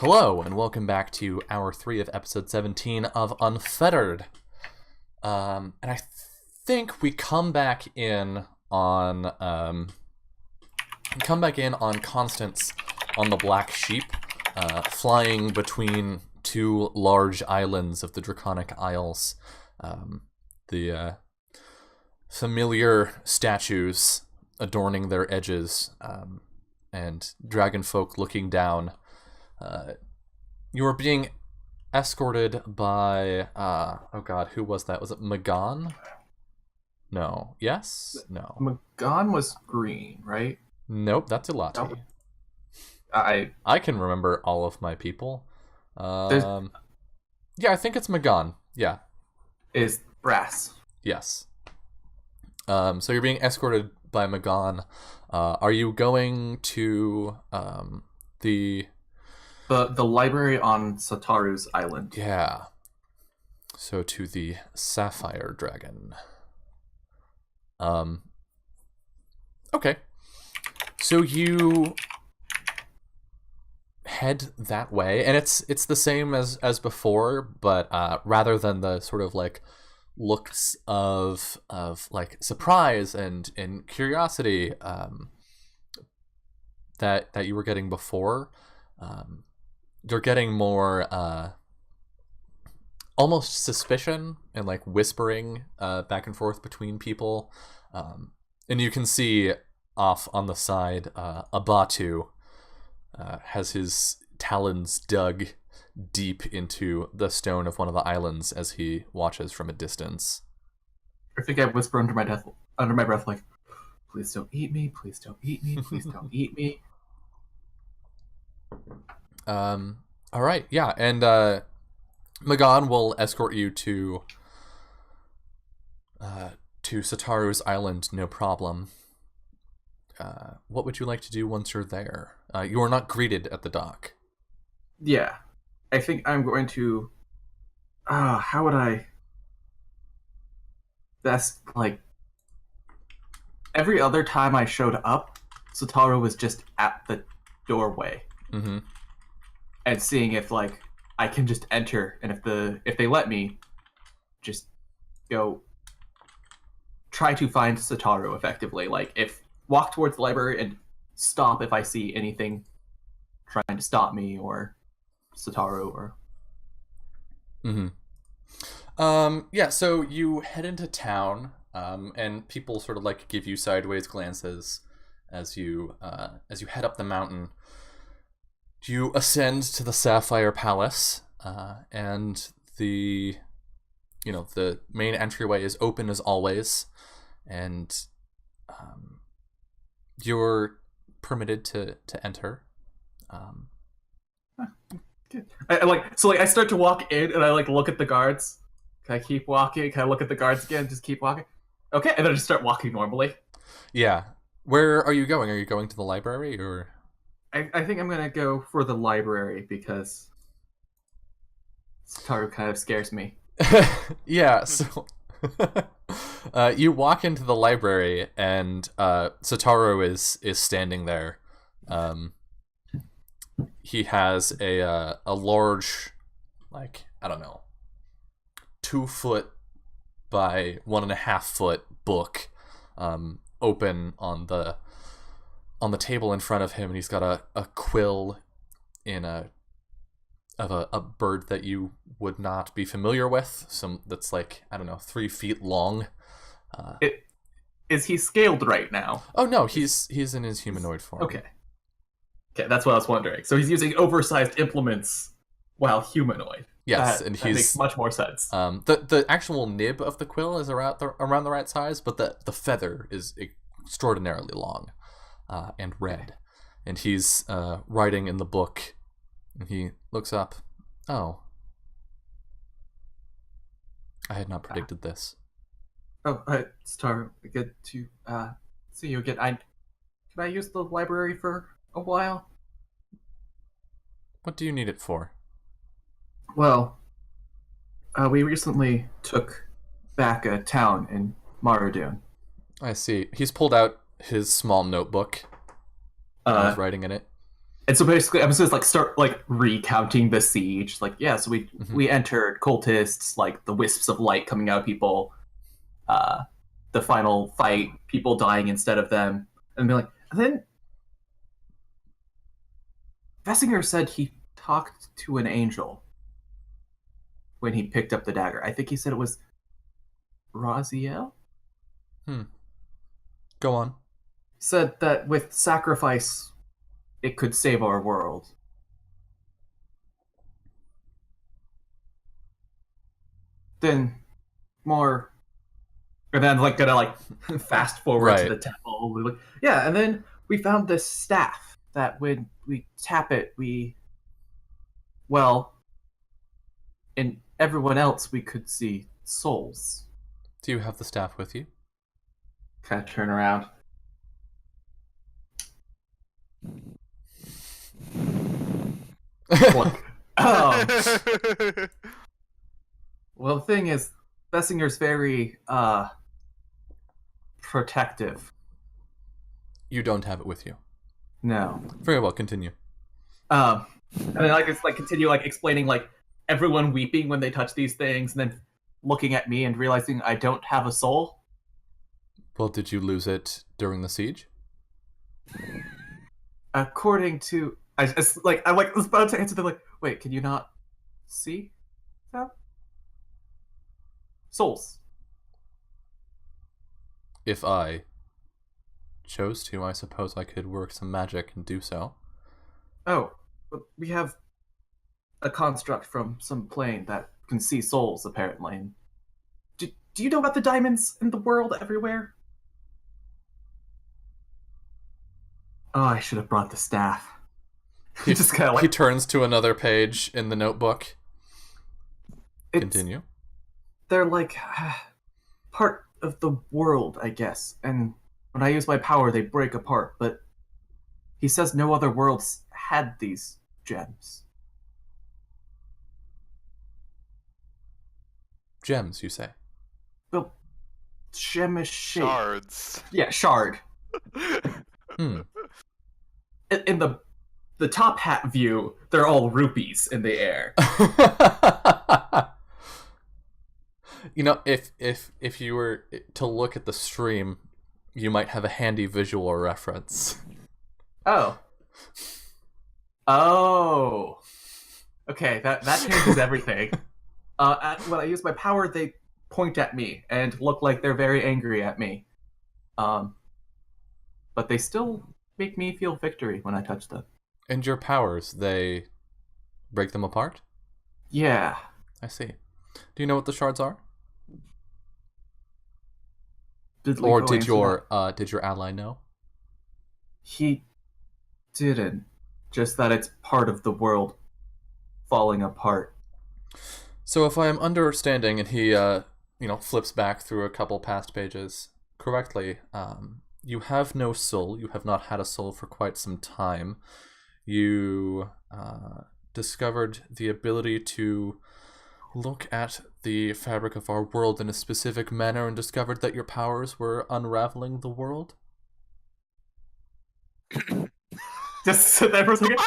Hello, and welcome back to Hour 3 of Episode 17 of Unfettered. And I think we come back in on Constance on the Black Sheep, flying between two large islands of the Draconic Isles. The familiar statues adorning their edges, and dragonfolk looking down. You are being escorted by, who was that? Was it Magan? No. Yes? No. Magan was green, right? Nope, that's Ilati. No. I can remember all of my people. There's- Yeah, I think it's Magan. Yeah. Is brass. Yes. So you're being escorted by Magan. Are you going to The library on Sataru's island. Yeah. So to the Sapphire Dragon. Okay. So you head that way, and it's the same as before, but rather than the sort of like looks of like surprise and curiosity that you were getting before, you're getting more almost suspicion and like whispering back and forth between people, and you can see off on the side Abatu has his talons dug deep into the stone of one of the islands as he watches from a distance. I think I whisper under my breath, like, "Please don't eat me! Please don't eat me! Please don't eat me!" All right, yeah, and Magan will escort you to Sataru's island, no problem. What would you like to do once you're there? You are not greeted at the dock. Yeah, I think I'm going to. How would I? That's like every other time I showed up, Sataru was just at the doorway. Mm-hmm. And seeing if like I can just enter, and if they let me, just go try to find Sataru effectively. Like if walk towards the library and stop if I see anything trying to stop me or Sataru or. Mm-hmm. Yeah. So you head into town, and people sort of like give you sideways glances as you head up the mountain. You ascend to the Sapphire Palace, and the main entryway is open as always, and you're permitted to enter. I start to walk in and I like look at the guards. Can I keep walking? Can I look at the guards again? Just keep walking. Okay, and then I just start walking normally. Yeah. Where are you going? Are you going to the library or? I think I'm gonna go for the library because Sataru kind of scares me. Yeah, so you walk into the library and Sataru is standing there. He has a large, like, I don't know, 2 foot by 1.5 foot book open on the table in front of him, and he's got a quill of a bird that you would not be familiar with. That's like, I don't know, 3 feet long. Is he scaled right now? Oh no, he's in his humanoid form. Okay, that's what I was wondering. So he's using oversized implements while humanoid. Yes, that makes much more sense. The actual nib of the quill is around the right size, but the feather is extraordinarily long. And red, and he's writing in the book, and he looks up. Oh, I had not predicted this. Oh, Star, good to see you again. Can I use the library for a while? What do you need it for? Well, we recently took back a town in Maradun. I see. He's pulled out his small notebook. He's writing in it. And so basically, I'm supposed to like start like recounting the siege. Like, yeah, so we Hmm. we entered cultists, like the wisps of light coming out of people, uh, the final fight, people dying instead of them, and be like, and then Vessinger said he talked to an angel when he picked up the dagger. I think he said it was Raziel. Hmm. Go on. Said that with sacrifice, it could save our world. Then more, and then like gonna like fast forward to Right. the temple. We're like, yeah, and then we found this staff that when we tap it, well, in everyone else we could see souls. Do you have the staff with you? Kind of turn around. Look, well, the thing is, Bessinger's very protective. You don't have it with you. No. Very well, continue. And then I just like continue like explaining like everyone weeping when they touch these things, and then looking at me and realizing I don't have a soul. Well, did you lose it during the siege? According to I'm like was about to answer them like, wait, can you not see them? Souls. If I chose to, I suppose I could work some magic and do so. Oh, but we have a construct from some plane that can see souls apparently. Do you know about the diamonds in the world everywhere? Oh, I should have brought the staff. He, Just kind of he like turns to another page in the notebook. it's Continue. they're like part of the world, I guess. And when I use my power, they break apart. But he says no other worlds had these gems. Gems, you say? Well, gemish shape. Shards. Yeah, shard. Hmm. In the top hat view, they're all rupees in the air. You know, if you were to look at the stream, you might have a handy visual reference. Oh. Oh. Okay, that changes everything. When I use my power, they point at me and look like they're very angry at me. But they still make me feel victory when I touch them. And your powers, they break them apart? Yeah. I see. Do you know what the shards are? Or did your ally know? He didn't. Just that it's part of the world falling apart. So if I am understanding, and he flips back through a couple past pages correctly, you have no soul. You have not had a soul for quite some time. You discovered the ability to look at the fabric of our world in a specific manner and discovered that your powers were unraveling the world? Just sit there for a second.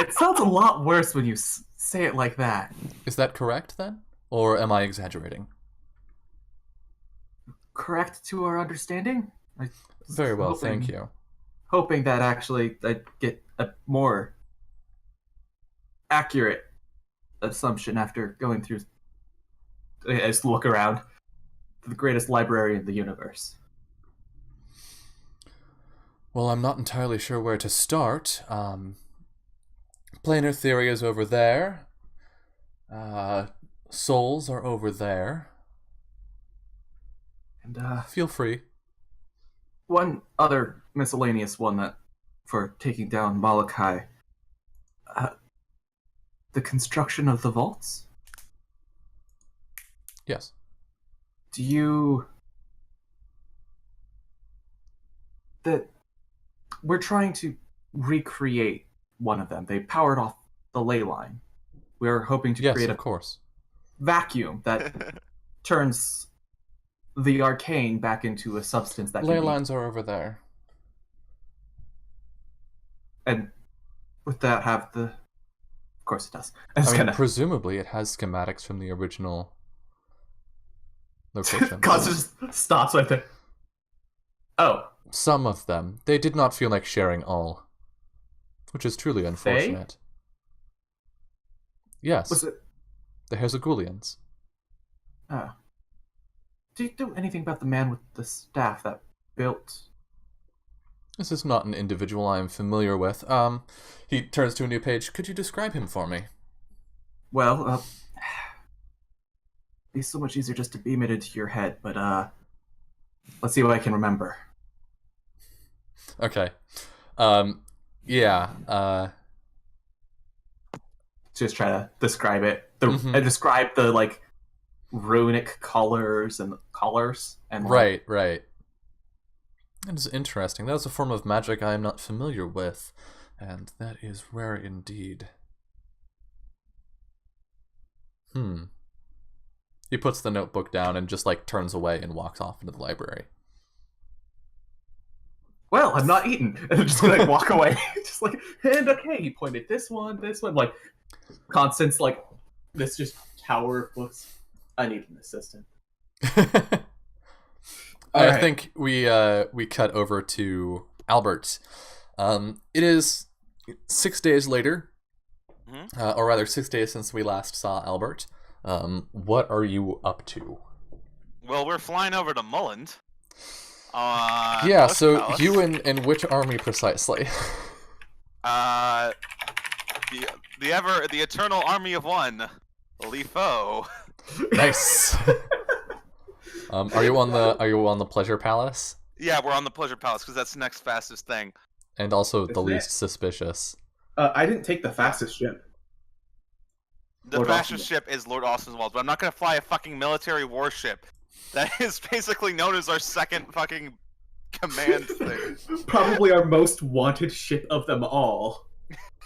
It sounds a lot worse when you say it like that. Is that correct, then? Or am I exaggerating? Correct to our understanding? Very well, thank you. Hoping that actually I'd get a more accurate assumption after going through. I just look around. The greatest library in the universe. Well, I'm not entirely sure where to start. Planar theory is over there. Souls are over there. And Feel free. one other miscellaneous one that for taking down Molokai. The construction of the vaults? Yes. Do you... That we're trying to recreate one of them. They powered off the ley line. We're hoping to Yes, create of a course. vacuum that turns the arcane back into a substance that Ley can be... lines are over there. And Would that have the? Of course it does. I was gonna. Presumably it has schematics from the original location. Constance just stops right there. Oh, Some of them. They did not feel like sharing all, which is truly unfortunate. Yes. was it? The Hersagulians. Oh. Do you know anything about the man with the staff that built? This is not an individual I am familiar with. He turns to a new page. Could you describe him for me? Well, it'd be so much easier just to beam it into your head, but let's see what I can remember. Okay. Yeah. Just try to describe it. Describe the like runic colors and like, Right. That is interesting. That is a form of magic I am not familiar with, and that is rare indeed. He puts the notebook down and just like turns away and walks off into the library. Well, I'm not eating. And I'm just gonna like, walk away. Just like, and okay, he pointed this one. Like, Constance, like, this just tower of books. I need an assistant. I think we cut over to Albert. It is 6 days later, or rather 6 days since we last saw Albert. What are you up to? Well, we're flying over to Mulland. Yeah, so you in which army precisely? The eternal army of one, Lifo. Nice. Are you on the Pleasure Palace? Yeah, we're on the Pleasure Palace because that's the next fastest thing. And also the least suspicious. I didn't take the fastest ship. The fastest ship is Lord Austin's Walls, but I'm not gonna fly a fucking military warship. That is basically known as our second fucking command thing. Probably our most wanted ship of them all.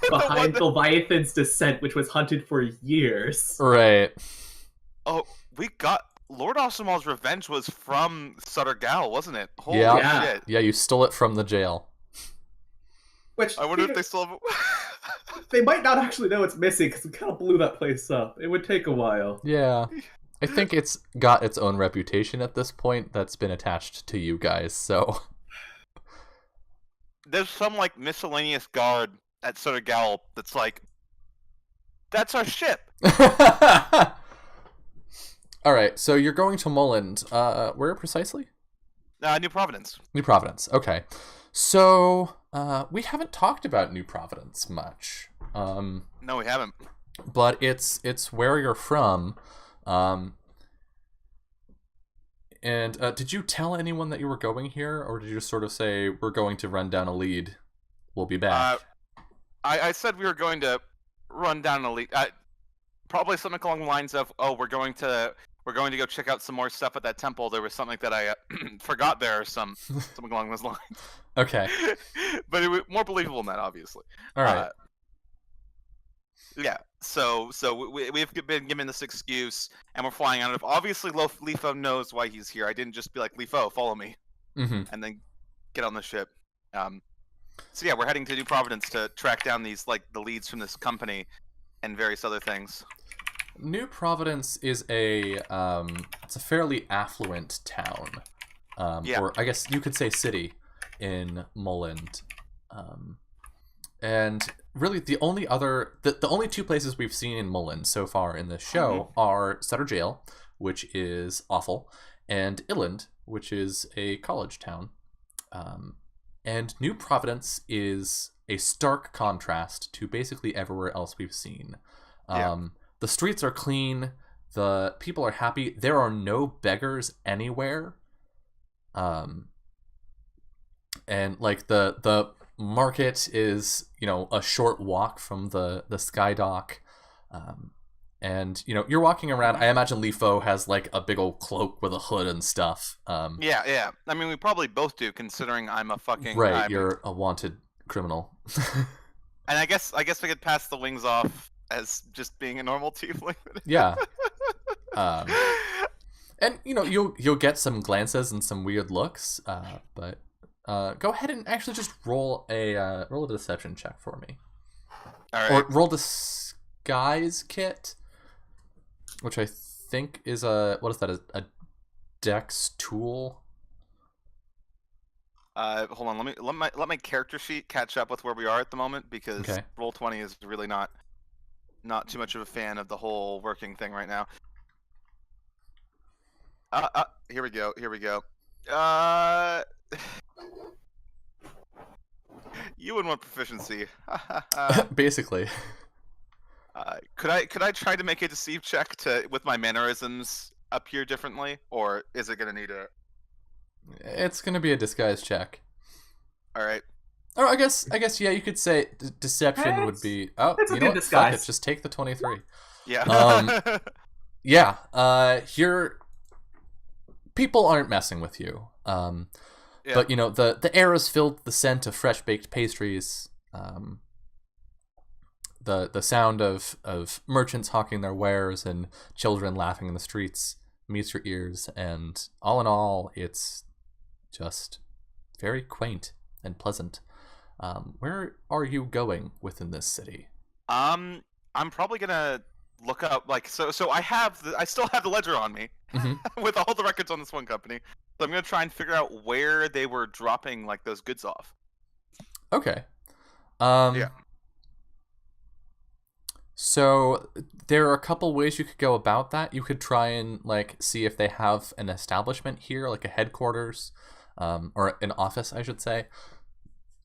Behind Leviathan's descent, which was hunted for years. Right. Oh, we got... Lord Ossimal's revenge was from Sutter Gal, wasn't it? Holy shit. Yeah, you stole it from the jail. Which I wonder if they still have... They might not actually know it's missing, because we kind of blew that place up. It would take a while. Yeah. I think it's got its own reputation at this point that's been attached to you guys, so... There's some, like, miscellaneous guard at Sutter Gal that's like, that's our ship! Alright, so you're going to Mulland. Where precisely? New Providence. New Providence, okay. So, we haven't talked about New Providence much. No, we haven't. But it's where you're from. And did you tell anyone that you were going here, or did you just sort of say, we're going to run down a lead, we'll be back? I said we were going to run down a lead. Probably something along the lines of, oh, we're going to go check out some more stuff at that temple. There was something that I forgot there, or something along those lines. Okay. But it was more believable than that, obviously. All right. Yeah, so we've been given this excuse, and we're flying out of. Obviously, Lifo knows why he's here. I didn't just be like, Lifo, follow me, and then get on the ship. So yeah, we're heading to New Providence to track down these the leads from this company and various other things. New Providence is it's a fairly affluent town, or I guess you could say city in Mulland, and really the only two places we've seen in Mulland so far in this show are Sutter Jail, which is awful, and Illand, which is a college town, and New Providence is a stark contrast to basically everywhere else we've seen. The streets are clean. The people are happy. There are no beggars anywhere. And like the market is, a short walk from the sky dock. And you're walking around. I imagine Lifo has like a big old cloak with a hood and stuff. Yeah. I mean, we probably both do, considering I'm a fucking right. You're a wanted criminal. And I guess we could pass the wings off as just being a normal tiefling. Yeah. And you'll get some glances and some weird looks, but go ahead and actually just roll a deception check for me. All right. Or roll disguise kit, which I think is what is that? A dex tool. Hold on. Let my character sheet catch up with where we are at the moment, because Roll20 is really not too much of a fan of the whole working thing right now. Here we go. You would want proficiency. Basically. Could I try to make a deceive check with my mannerisms appear differently, or is it gonna need a? It's gonna be a disguise check. All right. Oh, I guess yeah. You could say deception would be. Oh, it's you a know good what? disguise. Fuck it. Just take the 23. Yeah. Yeah. People aren't messing with you. But you know the air is filled with the scent of fresh baked pastries. The sound of merchants hawking their wares and children laughing in the streets meets your ears, and all in all, it's just very quaint and pleasant. Where are you going within this city? I'm probably gonna look up so I still have the ledger on me with all the records on this one company. So I'm gonna try and figure out where they were dropping those goods off. Okay. Yeah. So there are a couple ways you could go about that. You could try and see if they have an establishment here, like a headquarters, or an office, I should say.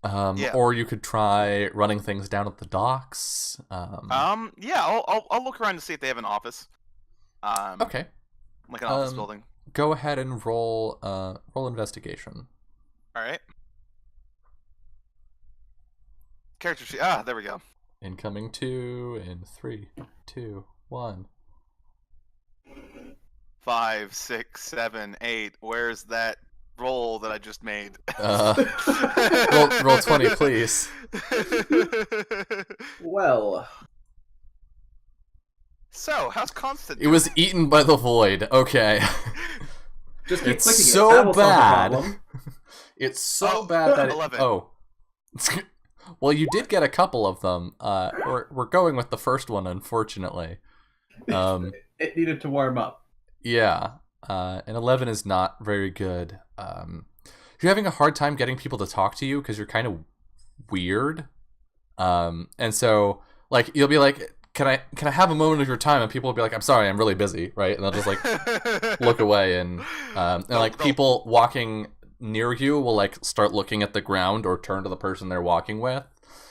Or you could try running things down at the docks. Yeah, I'll look around to see if they have an office. Okay. Like an office building. Go ahead and roll investigation. All right. Character sheet. There we go. Incoming 2 in 3, 2, 1. 5, 6, 7, 8. Where's that roll that I just made? Roll 20, please. Well. So, how's Constance? It was eaten by the void. Okay. Just keep it's clicking so it. Bad. It's so bad that 11. Well, you did get a couple of them. We're going with the first one, unfortunately. It needed to warm up. Yeah. And 11 is not very good. You're having a hard time getting people to talk to you because you're kind of weird. And so you'll be like, can I have a moment of your time? And people will be like, I'm sorry, I'm really busy, right? And they'll just look away, and people walking near you will start looking at the ground or turn to the person they're walking with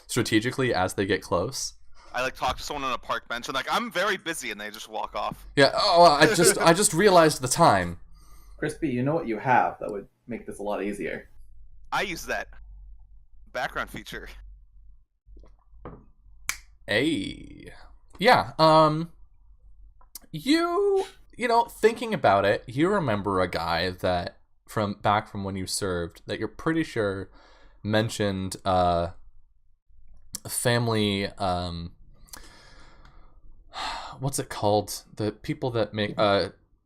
strategically as they get close. I talk to someone on a park bench and I'm very busy, and they just walk off. Yeah. Oh, I just realized the time. Crispy, you know what you have that would make this a lot easier? I use that background feature. Hey. Yeah. You know, thinking about it, you remember a guy that from when you served that you're pretty sure mentioned a family, what's it called? The people that make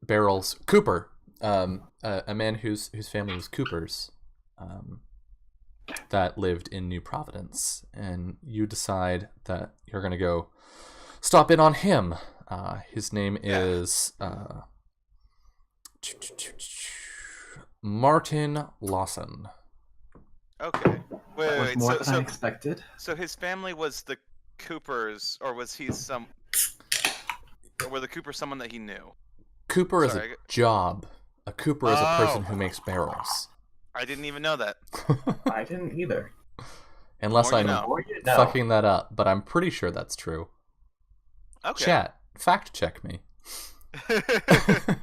barrels. Cooper. A man whose family was Coopers, that lived in New Providence, and you decide that you're gonna go stop in on him. His name is Martin Lawson. Okay. Wait. More than I expected. So his family was the Coopers, or was he or were the Coopers someone that he knew? Cooper is a job. A Cooper is a person who makes barrels. I didn't even know that. I didn't either. Unless I'm fucking that up, but I'm pretty sure that's true. Okay. Chat, fact check me.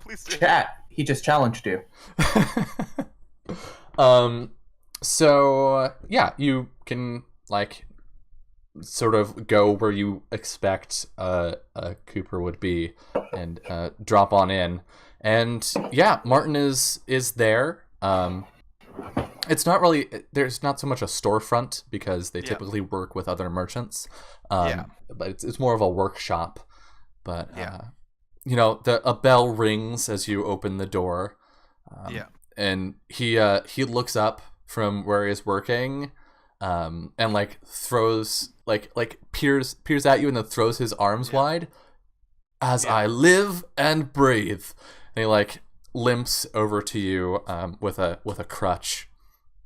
Please do. Chat, he just challenged you. So yeah, you can sort of go where you expect a Cooper would be, and drop on in. And yeah, Martin is there. It's not really, there's not so much a storefront because they typically work with other merchants. But it's more of a workshop. But you know, a bell rings as you open the door. And he looks up from where he's working, and like throws like peers at you and then throws his arms wide. As I live and breathe, and he like limps over to you with a crutch.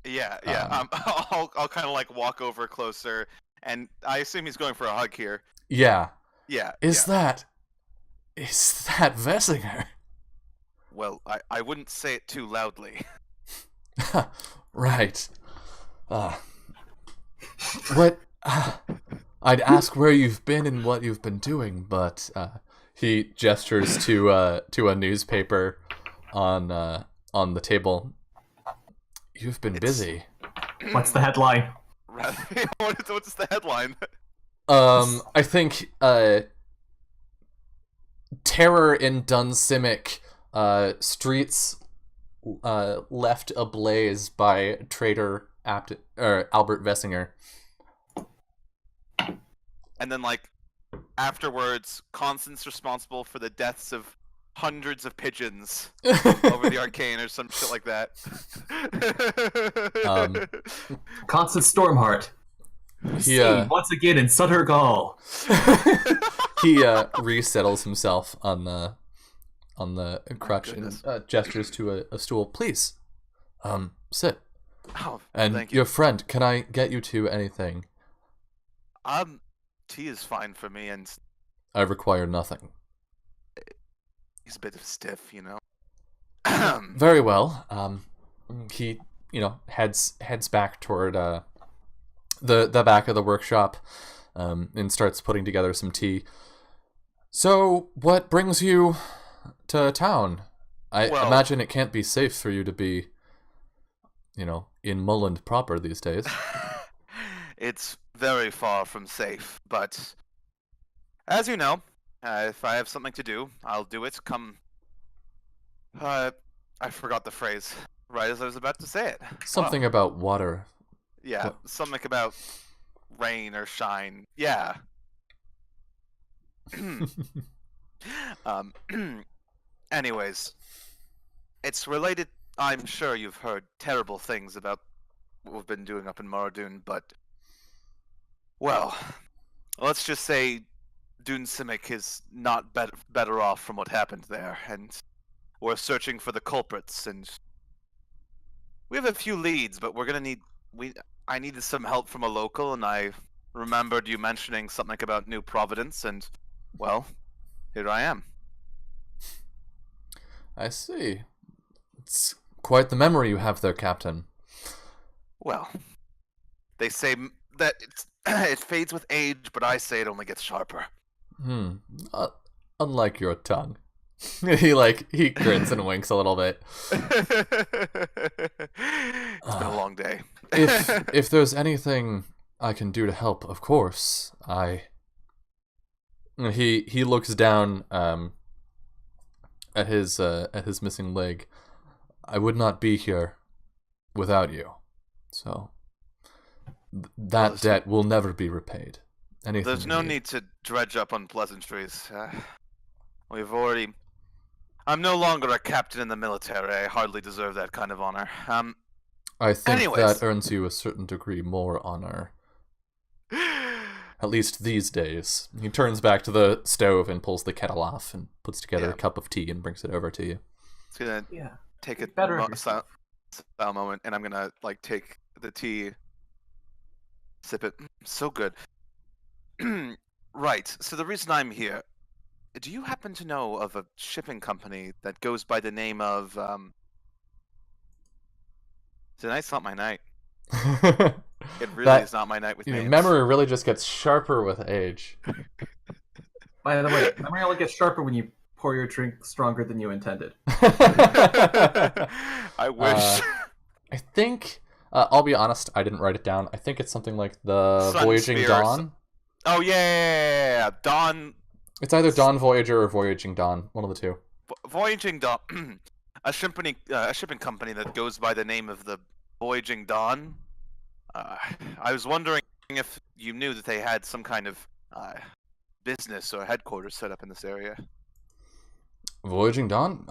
Yeah. I'll kind of like walk over closer, and I assume he's going for a hug here. Yeah. Yeah. Is that Vessinger? Well, I wouldn't say it too loudly. Right. What? I'd ask where you've been and what you've been doing, but he gestures to a newspaper on the table. You've been busy. What's the headline? What's the headline? I think terror in Dunsimic, streets left ablaze by traitor Albert Vessinger. And then, like, afterwards, Constance responsible for the deaths of hundreds of pigeons over the arcane or some shit like that. Constance Stormheart. He once again in Sutter Gall. he resettles himself on the crutch and gestures to a stool. Please, sit. Oh, and thank you. Your friend, can I get you to anything? Tea is fine for me, and I require nothing. He's a bit stiff, you know. Very well. He, heads back toward the back of the workshop, and starts putting together some tea. So, what brings you to town? I imagine it can't be safe for you to be, in Mulland proper these days. It's very far from safe, but as you know, if I have something to do, I'll do it. Come. I forgot the phrase right as I was about to say it. Something about water. Yeah, something about rain or shine. Yeah. Anyways, it's related. I'm sure you've heard terrible things about what we've been doing up in Maradoon, but well, let's just say Dune Simic is not better off from what happened there, and we're searching for the culprits, and we have a few leads, but we're gonna need I needed some help from a local, and I remembered you mentioning something about New Providence, and well, here I am. I see. It's quite the memory you have there, Captain. Well, they say that it fades with age, but I say it only gets sharper. Unlike your tongue. he grins and winks a little bit. It's been a long day. if there's anything I can do to help, of course. He looks down at his missing leg. I would not be here without you. So that debt will never be repaid. There's no need to dredge up unpleasantries. I'm no longer a captain in the military. I hardly deserve that kind of honor. I think anyways. that earns you a certain degree more honor. At least these days. He turns back to the stove and pulls the kettle off and puts together a cup of tea and brings it over to you. It's gonna take a silent moment, and I'm gonna take the tea, sip it. So good. Right. So the reason I'm here, do you happen to know of a shipping company that goes by the name of Tonight's not my night. It really is not my night with names. Memory really just gets sharper with age. By the way, memory only gets sharper when you pour your drink stronger than you intended. I wish. I think, I'll be honest, I didn't write it down. I think it's something like the Sun Voyaging Spears. Dawn. Oh, yeah. Dawn. It's either Dawn Voyager or Voyaging Dawn. One of the two. Voyaging Dawn. A shipping company that goes by the name of the Voyaging Dawn. I was wondering if you knew that they had some kind of business or headquarters set up in this area. Voyaging Dawn?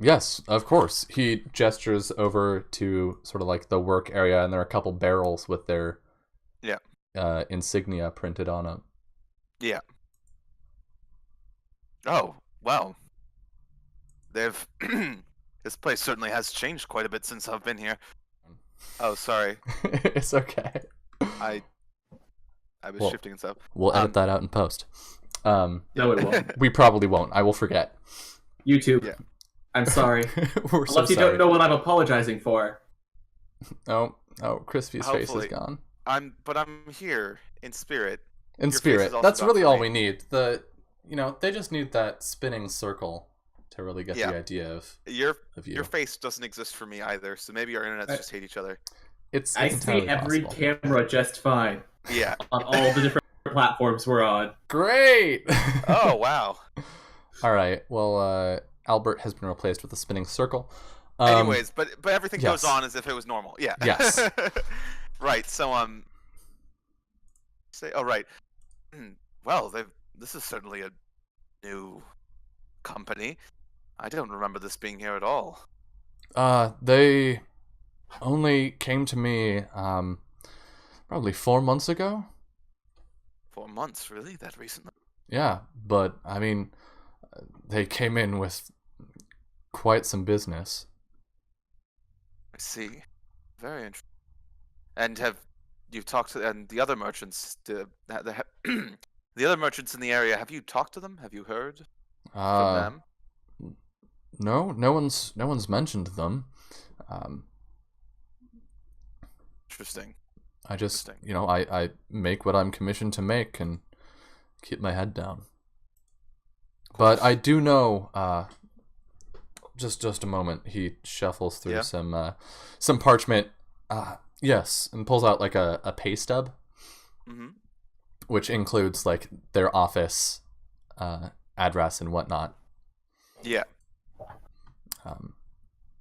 Yes, of course. He gestures over to sort of like the work area, and there are a couple barrels with their insignia printed on them. Yeah. Oh, wow. They've this place certainly has changed quite a bit since I've been here. Oh, sorry. It's okay. I was shifting and stuff. We'll edit that out in post. No, it won't. We probably won't. I will forget. YouTube. Yeah. I'm sorry. We're so Unless you sorry. don't know what I'm apologizing for. Oh, Crispy's face is gone. I'm here in spirit. In Your spirit. face is also That's gone really for all me. we need. They just need that spinning circle to really get the idea of you. Your face doesn't exist for me either, so maybe our internets just hate each other. It's I see entirely every possible. camera just fine. Yeah. On all the different platforms we're on. Great! Oh, wow. All right. Well, Albert has been replaced with a spinning circle. Anyways, but everything yes. goes on as if it was normal. Yeah. Yes. Right. So right. Well, this is certainly a new company. I don't remember this being here at all. They only came to me probably 4 months ago. 4 months, really? That recently? Yeah, but I mean, they came in with quite some business. I see. Very interesting. And have you talked to the other merchants? The other merchants in the area. Have you talked to them? Have you heard from them? No one's mentioned them. Interesting. I just, I make what I'm commissioned to make and keep my head down. But I do know, just a moment, he shuffles through some parchment, yes, and pulls out like a pay stub, which includes like their office, address and whatnot. Yeah.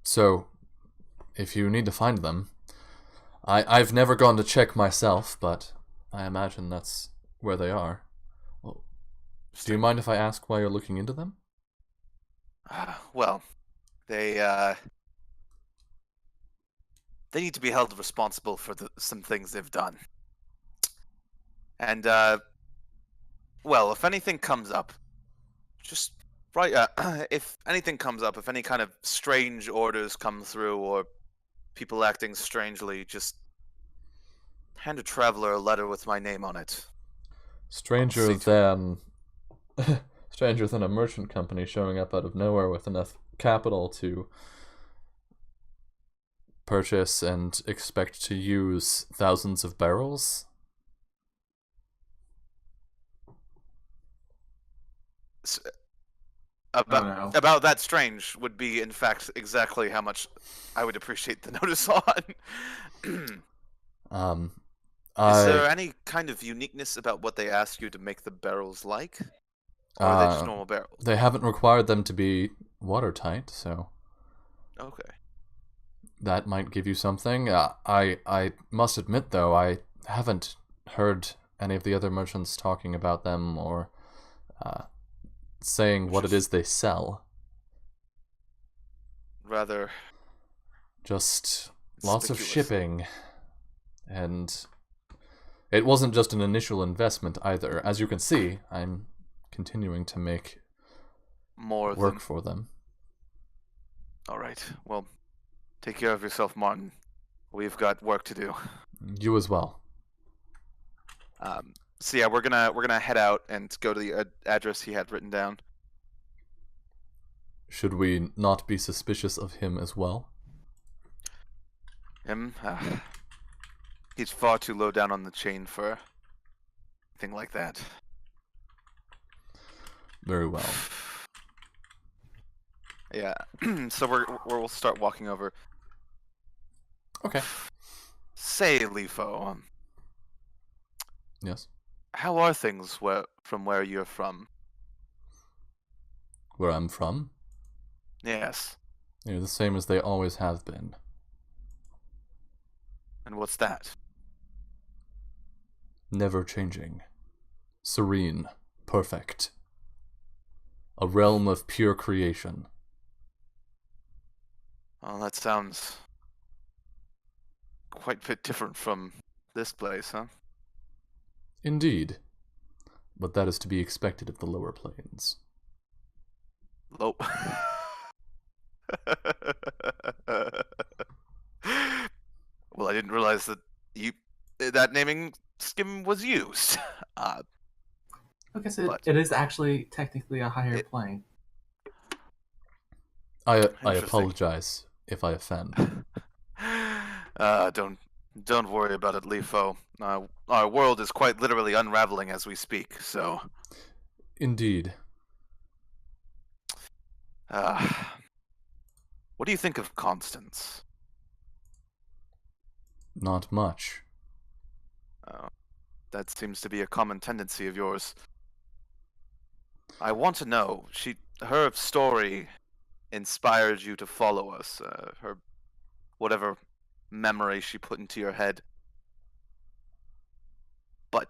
So, if you need to find them, I've never gone to check myself, but I imagine that's where they are. Well, do you mind if I ask why you're looking into them? Well, they need to be held responsible for some things they've done. And, well, if anything comes up, just if anything comes up, if any kind of strange orders come through or people acting strangely, just hand a traveler a letter with my name on it. Stranger than a merchant company showing up out of nowhere with enough capital to purchase and expect to use thousands of barrels. About that strange would be, in fact, exactly how much I would appreciate the notice on. Is there any kind of uniqueness about what they ask you to make the barrels like? Or are they just normal barrels? They haven't required them to be watertight, so... Okay. That might give you something. I must admit, though, I haven't heard any of the other merchants talking about them or saying what it is they sell. Rather... Just lots of shipping. And it wasn't just an initial investment either. As you can see, I'm continuing to make more work for them. All right. Well, take care of yourself, Martin. We've got work to do. You as well. So yeah, we're gonna head out and go to the address he had written down. Should we not be suspicious of him as well? Him? He's far too low down on the chain for anything like that. Very well. Yeah. So we'll start walking over. Okay. Say, Lifo. Yes. How are things from where you're from? Where I'm from? Yes. They're the same as they always have been. And what's that? Never changing. Serene. Perfect. A realm of pure creation. Well, that sounds quite a bit different from this place, huh? Indeed. But that is to be expected of the lower planes. Low. Well, I didn't realize that that naming scheme was used. Like I said, it is actually technically a higher plane. I apologize if I offend. Don't worry about it, Lifo. Our world is quite literally unraveling as we speak. So, Indeed. what do you think of Constance? Not much. That seems to be a common tendency of yours. I want to know. Her story inspired you to follow us. Her whatever memory she put into your head. But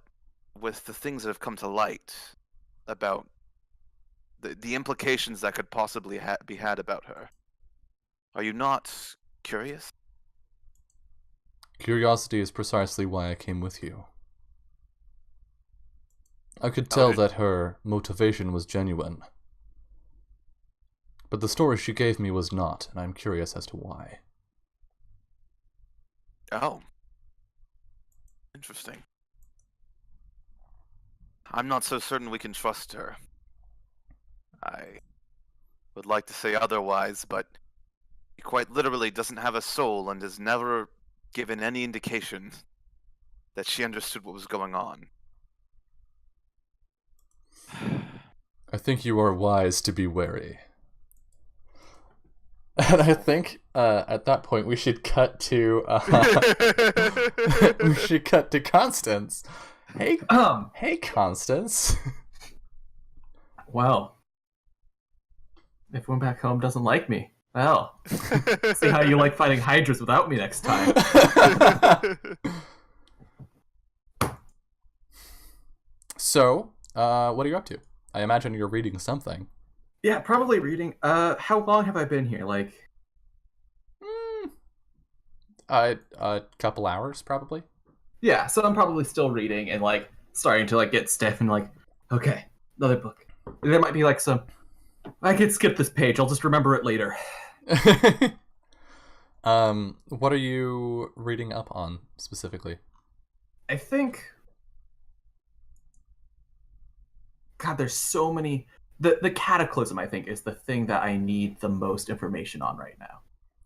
with the things that have come to light about the implications that could possibly be had about her, are you not curious? Curiosity is precisely why I came with you. I could tell that her motivation was genuine. But the story she gave me was not, and I'm curious as to why. Oh. Interesting. I'm not so certain we can trust her. I would like to say otherwise, but she quite literally doesn't have a soul and has never given any indication that she understood what was going on. I think you are wise to be wary. And I think at that point we should cut to Constance. Hey, Constance. Well, everyone back home doesn't like me. Well, see how you like fighting hydras without me next time. So, what are you up to? I imagine you're reading something. Yeah, probably reading. How long have I been here? Like, a couple hours, probably. yeah. So I'm probably still reading and like starting to like get stiff and like, okay, another book. There might be like some. I could skip this page. I'll just remember it later. What are you reading up on specifically? I think. God, there's so many. The cataclysm, I think, is the thing that I need the most information on right now.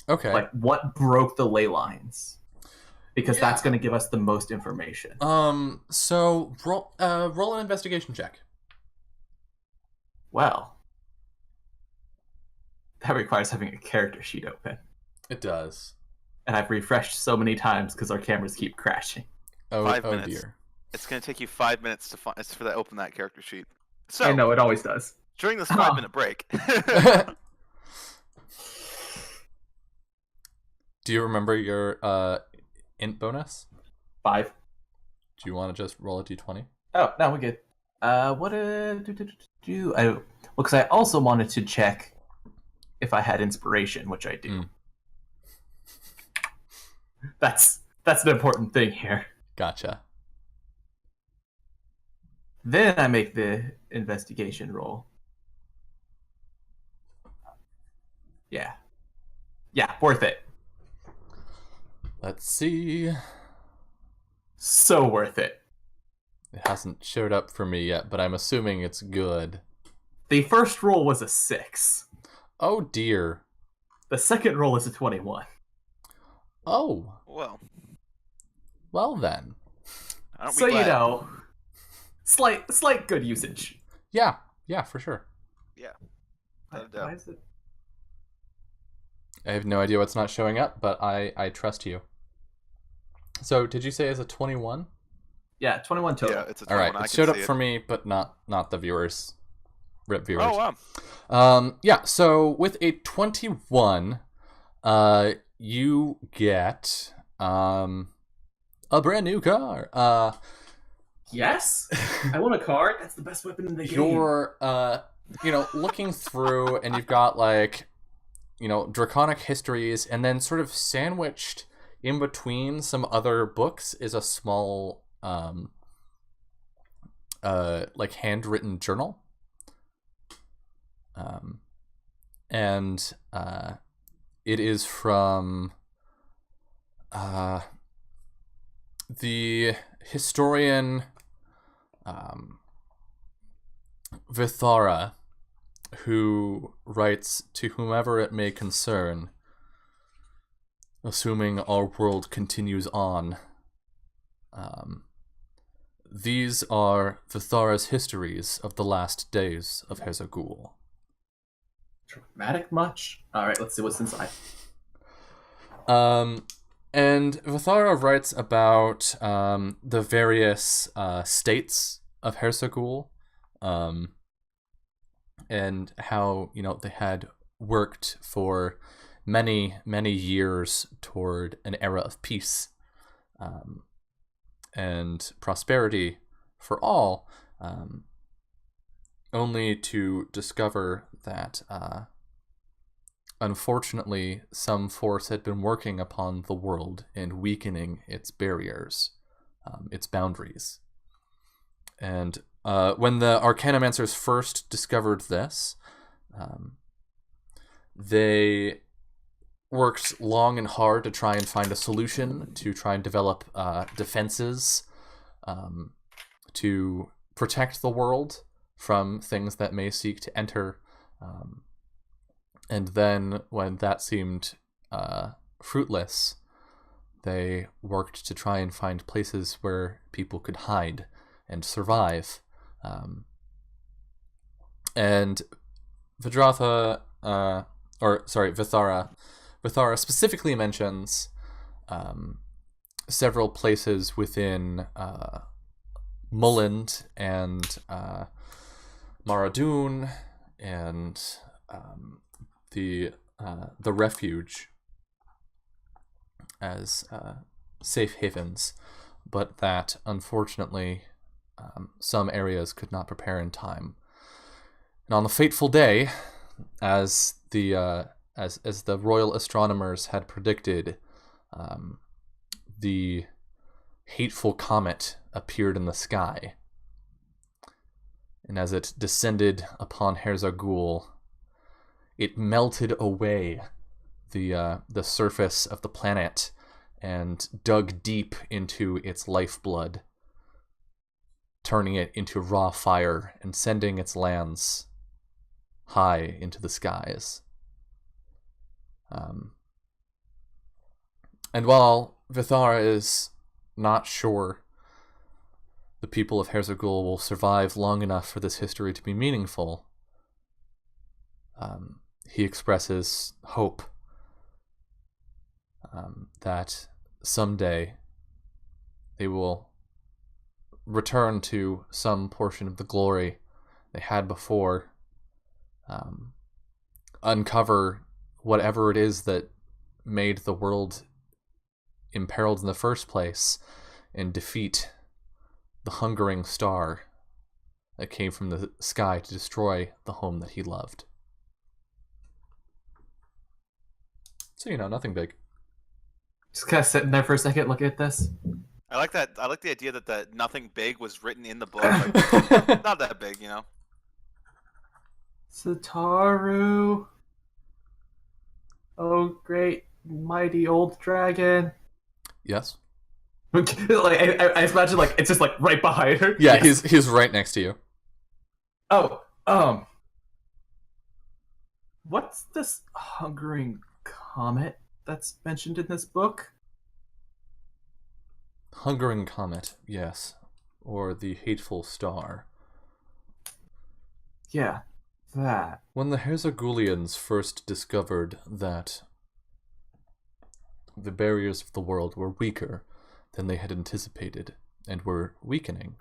Okay. Like, what broke the ley lines? Because that's going to give us the most information. So roll an investigation check. Well, that requires having a character sheet open. It does. And I've refreshed so many times because our cameras keep crashing. Oh, 5 minutes. Dear. It's going to take you 5 minutes to open that character sheet. So I know, it always does. During this 5-minute break. Do you remember your int bonus? 5. Do you want to just roll a d20? Oh, no, we're good. What well, because I also wanted to check if I had inspiration, which I do. That's an important thing here. Gotcha. Then I make the investigation roll. Yeah, worth it. Let's see. So worth it. It hasn't showed up for me yet, but I'm assuming it's good. The first roll was a 6. Oh dear. The second roll is a 21. Oh. Well then. So you know, slight good usage. Yeah, for sure. Yeah. Why is it? I have no idea what's not showing up, but I trust you. So, did you say it's a 21? Yeah, 21 total. Yeah, it's a 21. All right, it showed up for me, but not the viewers. Rip viewers. Oh, wow. Yeah, so with a 21, you get a brand new car. Yes? I want a car. That's the best weapon in the game. You're looking through, and you've got like draconic histories, and then sort of sandwiched in between some other books is a small like handwritten journal. And it is from the historian Vithara, who writes, "To whomever it may concern, assuming our world continues on, these are Vithara's histories of the last days of Hersagul." Dramatic much? Alright, let's see what's inside. And Vithara writes about the various states of Hersagul, and how they had worked for many years toward an era of peace and prosperity for all, only to discover that unfortunately some force had been working upon the world and weakening its barriers, its boundaries. And when the Arcanomancers first discovered this, they worked long and hard to try and find a solution, to try and develop defenses to protect the world from things that may seek to enter. And then when that seemed fruitless, they worked to try and find places where people could hide and survive. And Vithara specifically mentions several places within Mulland and Maradun and the refuge as safe havens, but that unfortunately some areas could not prepare in time. And on the fateful day, as the royal astronomers had predicted, the Hateful Comet appeared in the sky. And as it descended upon Hersagul, it melted away the surface of the planet and dug deep into its lifeblood, turning it into raw fire and sending its lands high into the skies. And while Vithara is not sure the people of Hersagul will survive long enough for this history to be meaningful, he expresses hope that someday they will return to some portion of the glory they had before, uncover whatever it is that made the world imperiled in the first place, and defeat the hungering star that came from the sky to destroy the home that he loved. So, nothing big. Just kind of sitting there for a second looking at this. I like that. I like the idea that the nothing big was written in the book. Like, not that big, Sataru. Oh, great, mighty old dragon. Yes. Like I imagine, like it's just like right behind her. Yeah, yes. He's right next to you. Oh, what's this hungering comet that's mentioned in this book? Hungering Comet, yes. Or the Hateful Star. Yeah, that. When the Hersagulians first discovered that the barriers of the world were weaker than they had anticipated and were weakening,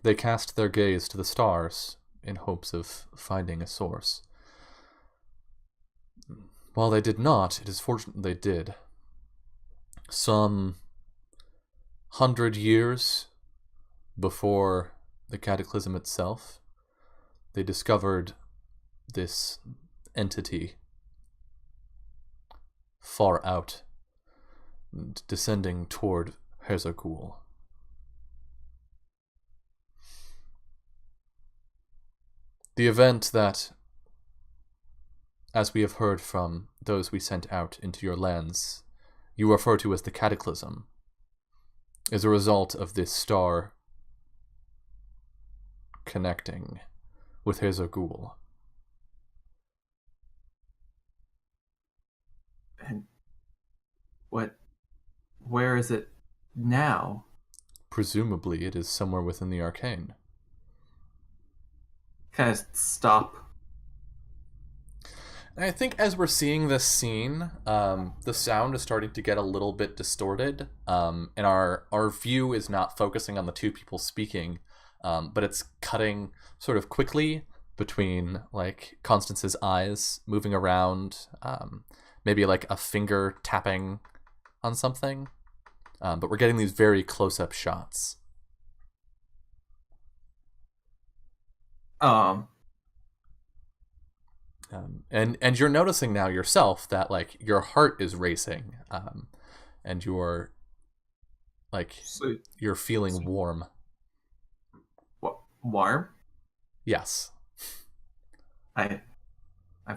they cast their gaze to the stars in hopes of finding a source. While they did not, it is fortunate they did. Some 100 years before the cataclysm itself, they discovered this entity far out, descending toward Hersagul. The event that, as we have heard from those we sent out into your lands, you refer to as the Cataclysm, is a result of this star connecting with Hersagul. And where is it now? Presumably it is somewhere within the arcane. Kind of stop. And I think as we're seeing this scene, the sound is starting to get a little bit distorted, and our view is not focusing on the two people speaking, but it's cutting sort of quickly between like Constance's eyes moving around, maybe like a finger tapping on something, but we're getting these very close-up shots. And you're noticing now yourself that like your heart is racing, and you're like you're feeling warm. Warm? Yes. I'm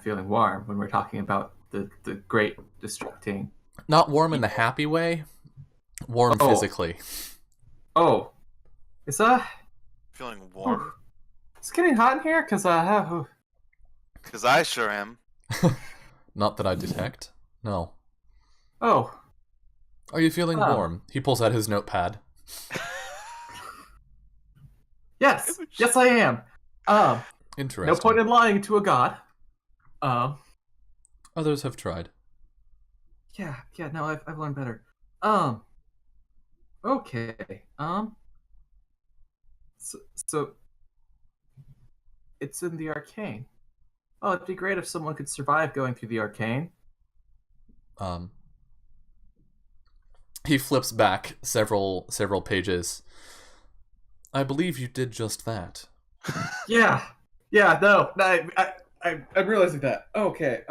feeling warm when we're talking about the great destructing. Not warm in the happy way. Warm physically. Oh, is Feeling warm? It's getting hot in here because Because I sure am. Not that I detect. No. Oh. Are you feeling warm? He pulls out his notepad. Yes. Yes, I am. Interesting. No point in lying to a god. Others have tried. Yeah. No, I've learned better. Okay. So it's in the arcane. Oh, it'd be great if someone could survive going through the arcane. He flips back several pages. I believe you did just that. Yeah. No, I'm realizing that. Okay.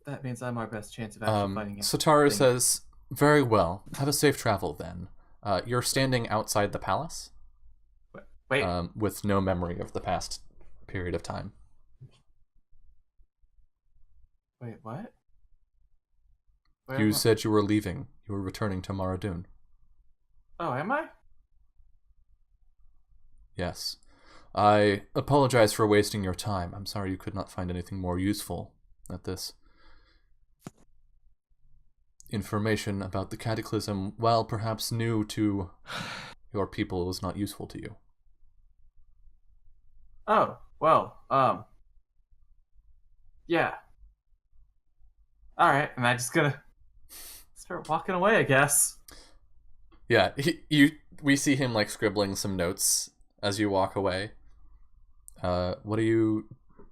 That means I'm our best chance of actually finding it. Sataru says, "Very well. Have a safe travel then. You're standing outside the palace. Wait. With no memory of the past period of time." Wait, what? You said you were leaving. You were returning to Maradun. Oh, am I? Yes. I apologize for wasting your time. I'm sorry you could not find anything more useful at this. Information about the Cataclysm, while perhaps new to your people, was not useful to you. Oh, well, yeah. Alright, am I just gonna start walking away, I guess? Yeah, we see him like scribbling some notes as you walk away. What do you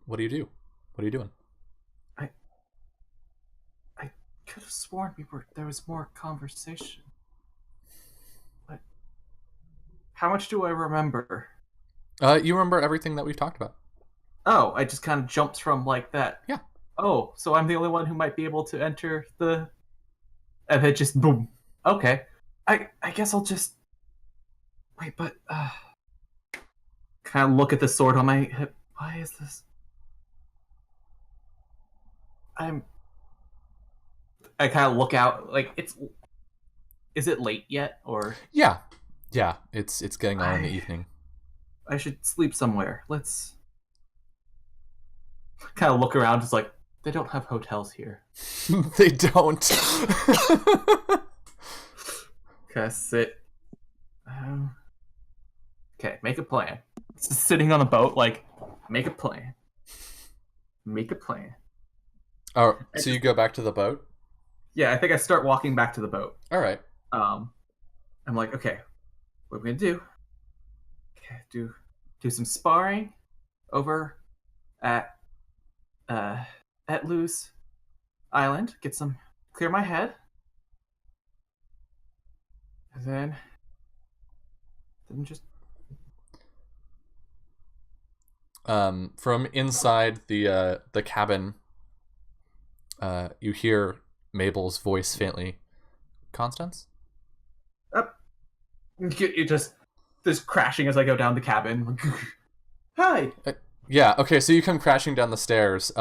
do? What are you doing? I could have sworn there was more conversation. But how much do I remember? You remember everything that we've talked about. Oh, I just kind of jumped from like that. Yeah. Oh, so I'm the only one who might be able to enter the... And it just boom. Okay. I guess I'll just... Wait, but... Kind of look at the sword on my hip. Why is this... I kind of look out, like, it's... Is it late yet, or... Yeah, it's getting on in the evening. I should sleep somewhere. Let's... Kind of look around, just like, they don't have hotels here. They don't. Okay, sit. Okay, make a plan. Just sitting on a boat, like, make a plan. Make a plan. Oh, so you go back to the boat? Yeah, I think I start walking back to the boat. All right. I'm like, okay, what are we gonna do? Okay, do some sparring over at Luz Island. Clear my head, and then just. From inside the cabin, you hear Mabel's voice faintly. Constance? Up. You just crashing as I go down the cabin. Hi. Yeah. Okay. So you come crashing down the stairs.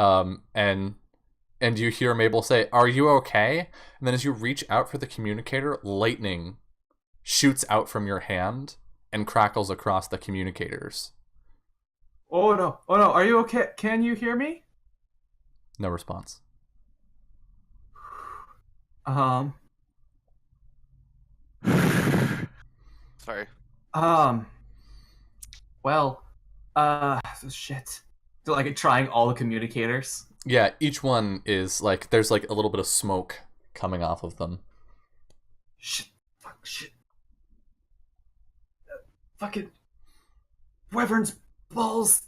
And you hear Mabel say, "Are you okay?" And then as you reach out for the communicator, lightning shoots out from your hand and crackles across the communicators. Oh no! Are you okay? Can you hear me? No response. Sorry. Well, shit. So, like, trying all the communicators. Yeah, each one is like, there's like a little bit of smoke coming off of them. Shit. Fuck. Shit. Fucking wyvern's balls.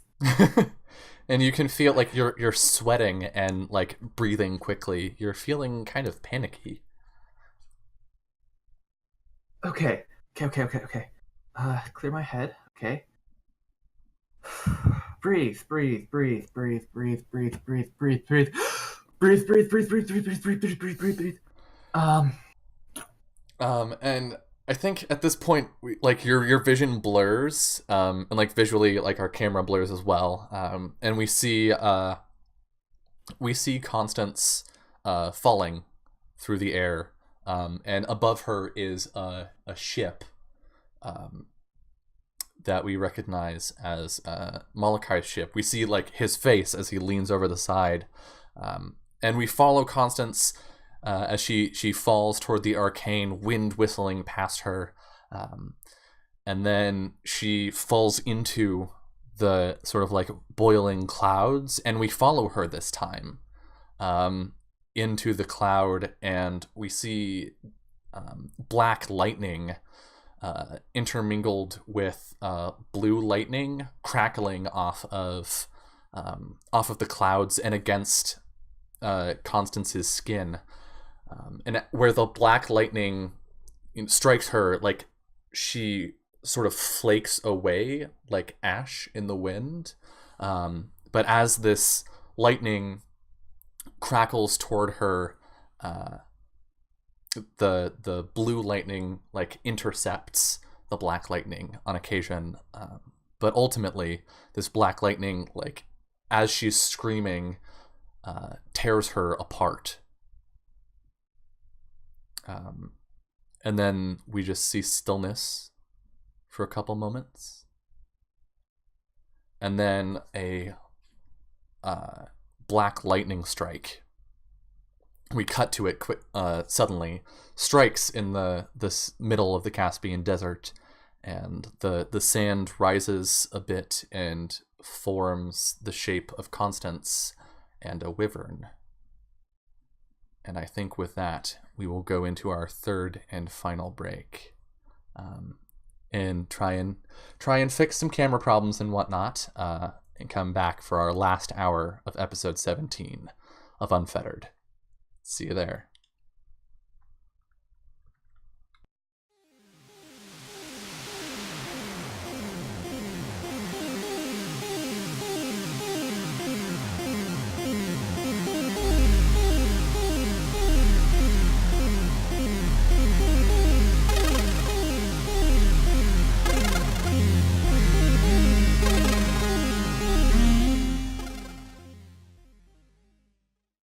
And you can feel like you're sweating and like breathing quickly. You're feeling kind of panicky. Okay. Clear my head. Okay. Breathe. And I think at this point, like your vision blurs, and like visually, like our camera blurs as well. And we see Constance, falling through the air, and above her is a ship, that we recognize as Molochai's ship. We see like his face as he leans over the side, and we follow Constance as she falls toward the arcane, wind whistling past her, and then she falls into the sort of like boiling clouds, and we follow her this time into the cloud, and we see black lightning intermingled with blue lightning crackling off of the clouds and against Constance's skin, and where the black lightning strikes her, like she sort of flakes away like ash in the wind, but as this lightning crackles toward her, the blue lightning like intercepts the black lightning on occasion, but ultimately this black lightning, like as she's screaming, tears her apart, and then we just see stillness for a couple moments, and then a black lightning strike. We cut to it suddenly, strikes in this middle of the Caspian desert, and the sand rises a bit and forms the shape of Constance and a wyvern. And I think with that, we will go into our third and final break, and try and fix some camera problems and whatnot, and come back for our last hour of episode 17 of Unfettered. See you there.